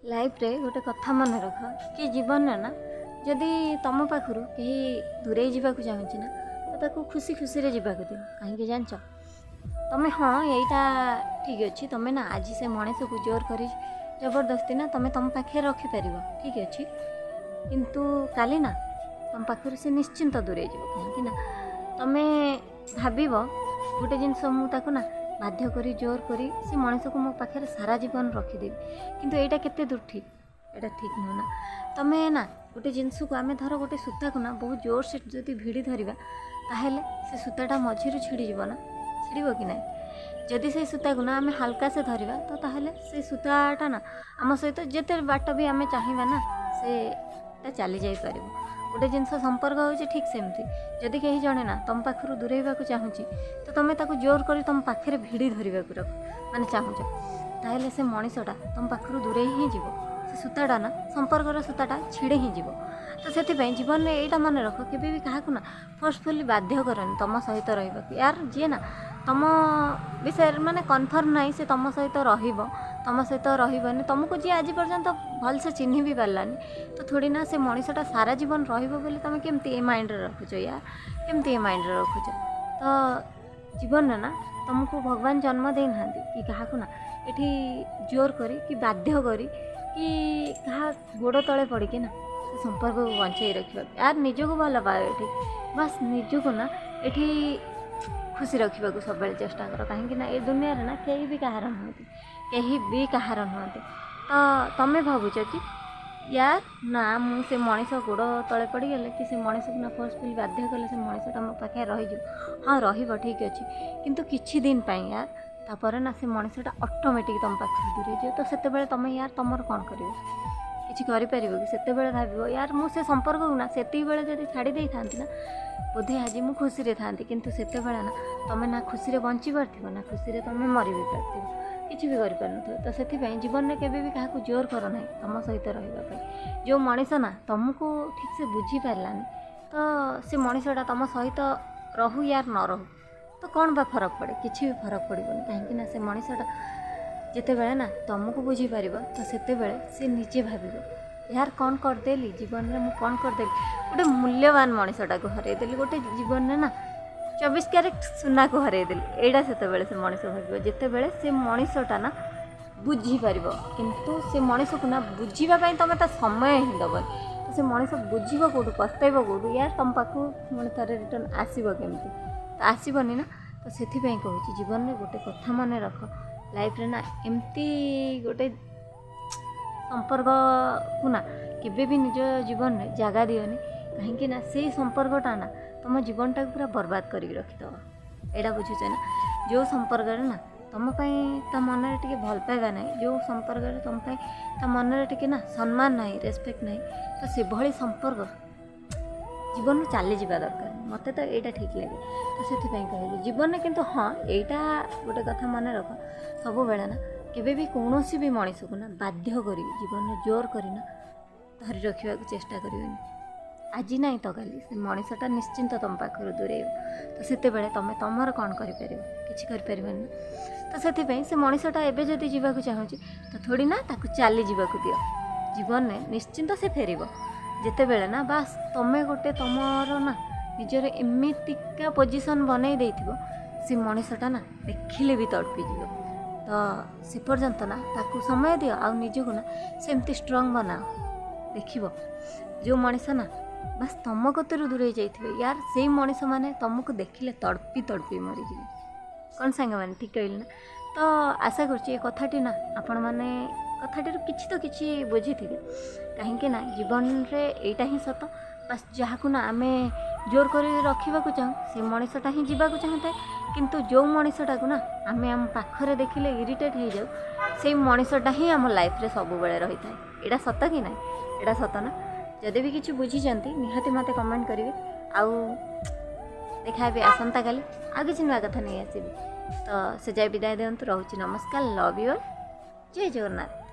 Life रे गोटे कथा मन रख कि जीवन ना जदि तुम पाखु कहीं दूरे जावाक चाहूँगी ना तो ताको खुशी खुशी रे जावाक दियो कहीं जान तुम्हें हाँ यहीटा ठीक अच्छे तुम्हें ना आज से मनीष को जोर कर जबरदस्ती ना तुम्हें तुम पाखे रखिपर ठीक अच्छे किंतु काली ना तुम पाखर से निश्चिंत दूरे जाव कहीं ना तुम्हें भाव गोटे जिनस मुझे ना बाध्य करी जोर करी से मनीष को मो पाखे सारा जीवन रखीदेवी किंतु यहाँ केते दूर ठीक एटा ठीक नुह ना तुम्हें ना गोटे जिनस को आम धर गोटे सूता को ना बहुत जोर से जो भिड़ी धरवा ताहले से सूताटा मझिरू छिड़ीज ना छिड़ कि ना जदि से सूता को ना आम हल्का से धरवा तो ताहले से सूताटा ना आम सहित जिते बाट भी आम चाहिए ना से चली जापर गोटे जिनस संपर्क हो ठीक सेमती जदि कहीं जड़े ना तुम पाखर दूरेवा चाहूँगी तो तुम्हें ताको जोर कर तुम पाखे भिड़ी धरवा रख माने चाहूच ताहले से मनीषटा तुम पाखर दूरे ही जीव से सूताटा ना संपर्कर सूताटा छिड़े ही जीव तो से जीवन में यहाँ मन रख के भी क्या ना फोर्सफुली बाध्य करनी तुम सहित रहा यार जी ना तुम विषय माने कन्फर्म ना से तुम सहित तुम सहित रही तुमको जी आज पर्यंत भल से चिन्ह भी पारानी तो थोड़ी ना से मनीषटा सारा जीवन रही तुम केमती माइंड रखुच यार केमती माइंड रखुच तो जीवन ना तुमको भगवान जन्म दे ना कि क्या ना ये जोर करी कि बाध्य करी कि क्या गोड़ तले पड़ी ना से संपर्क को बंचाई रखा यार निजक भल पाए ये बस निजक ना ये खुशी रखा सब चेष्टा कर कहीं ये दुनिया ना कहीं भी कहार नुहति कहीं भी कहार नुहति तो तुम्हें भावुच कि यार ना मुझे मनीष गोड़ तले पड़गले कि से मनीष को ना फोर्सफुली बाध्य कले से मनीषटा मो पाखे रही हाँ ठीक अच्छे किंतु किछि दिन यार तापर ना से मनीषटा ऑटोमेटिक तुम पाखे दूरे जाए तो से तुम यार तुम कौन कर किसी कि से भाव यार मुझे संपर्क ना से जब छाड़ी दे था ना बोधे आज मुझे खुशी था किंतु से ना तुम ना खुशी बंची पार ना खुशी तुम मरी भी पार किसी भी कर तो से जीवन में केवे भी क्या जोर कर ना तुम सहित रही जो मनीष ना तुमको ठीक से बुझी पारानी तो से मनीषटा तुम सहित रहू यार न रहू तो कौन बा फरक पड़े किसी भी फरक पड़ोनी कहीं से मनीषटा जिते बड़े ना तुमको बुझीपर तो से निजे भाव यार कौन करदेली जीवन में मुझे कौन करदेली गोटे मूल्यवान मनीषटा को हरईदेली गोटे जीवन में ना 24 कैरेट सुना को हरईदेली यहाँ से मनीष भाव जिते से मनीषटा ना बुझीपर किंतु से मनीष को ना बुझापी तुम तो समय ही दबनी तो से मनीष बुझ कौटू पस्ताइब कौटू यार तुम पाक पुणी थे रिटर्न आसब केमती तो आसबनी ना तो से कहूँ जीवन में गोटे कथा मन रख लाइफ रे ना एमती गोटे संपर्क को ना केबे भी निज जीवन में जगह दियोनी कहीं ना से संपर्कटा ना तुम जीवनटा पूरा बर्बाद कर रखिदेव यहाँ बुझुच ना जो संपर्क ना तुम ता मन टे भल पाइबा ना जो संपर्क तुम ता मन टे ना सम्मान ना रेस्पेक्ट ना तो से भली संपर्क जीवन में चली जा दरकार मत तो यहाँ ठीक लगे तो से कहली जीवन में किंतु हाँ यहाँ गोटे कथा मन रख सब बेले ना केवे भी कौन भी मनीष को ना बाध्य कर जीवन में जोर करना धरी रखा चेष्टा करें आज ना तो काली से मनीषटा निश्चिंत तुम पाखर दूरे तो से तुम तुम कौन कर तो से मनीषटा एवं जदि जावाक चाहूँगी तो थोड़ी ना ताको चली जावाक दियो जीवन में निश्चिंत से फेर जिते बेले ना बास तुम्हें गोटे तुमर ना निजर एमतिका पोजिशन बनई देथिबो से मनीषटा ना देखिले भी तड़पी जीव तो से पर्यंत ना ताकू समय दियो आ निजको ना सेमती स्ट्रंग बनाओ देखिबो जो मनीष ना बस तुम कतरू दूरे जाइथिबे यार से मनीष माने तुमको देखिले तड़पी तड़पी मरी जीवे कौन सांग मैंने ठीक कहली ना तो आशा कर कथाटी ना आपण मैंने कथाटी किसी तो किसी बुझी थे कहीं ना जीवन में यहाँ ही सत बस जहाँ को ना आम जोर कर रखा चाहूँ से मनीषटा ही जावाक चाहता है किंतु जो मनीषटा को ना आम आम पाखरे देखिले इरिटेट हो जाऊ से मनीषटा ही आम लाइफ रे सब बेले रही था यहाँ सत कि ना यहाँ सत ना जदि भी किसी बुझीचंती निहाती मत कमेंट करेंगे आउ देखा भी आसंता काली आ किसी नुआ कथा नहीं आसबि तो से जाए विदाय दिंतु रोची नमस्कार लव यू ऑल जय जगन्नाथ।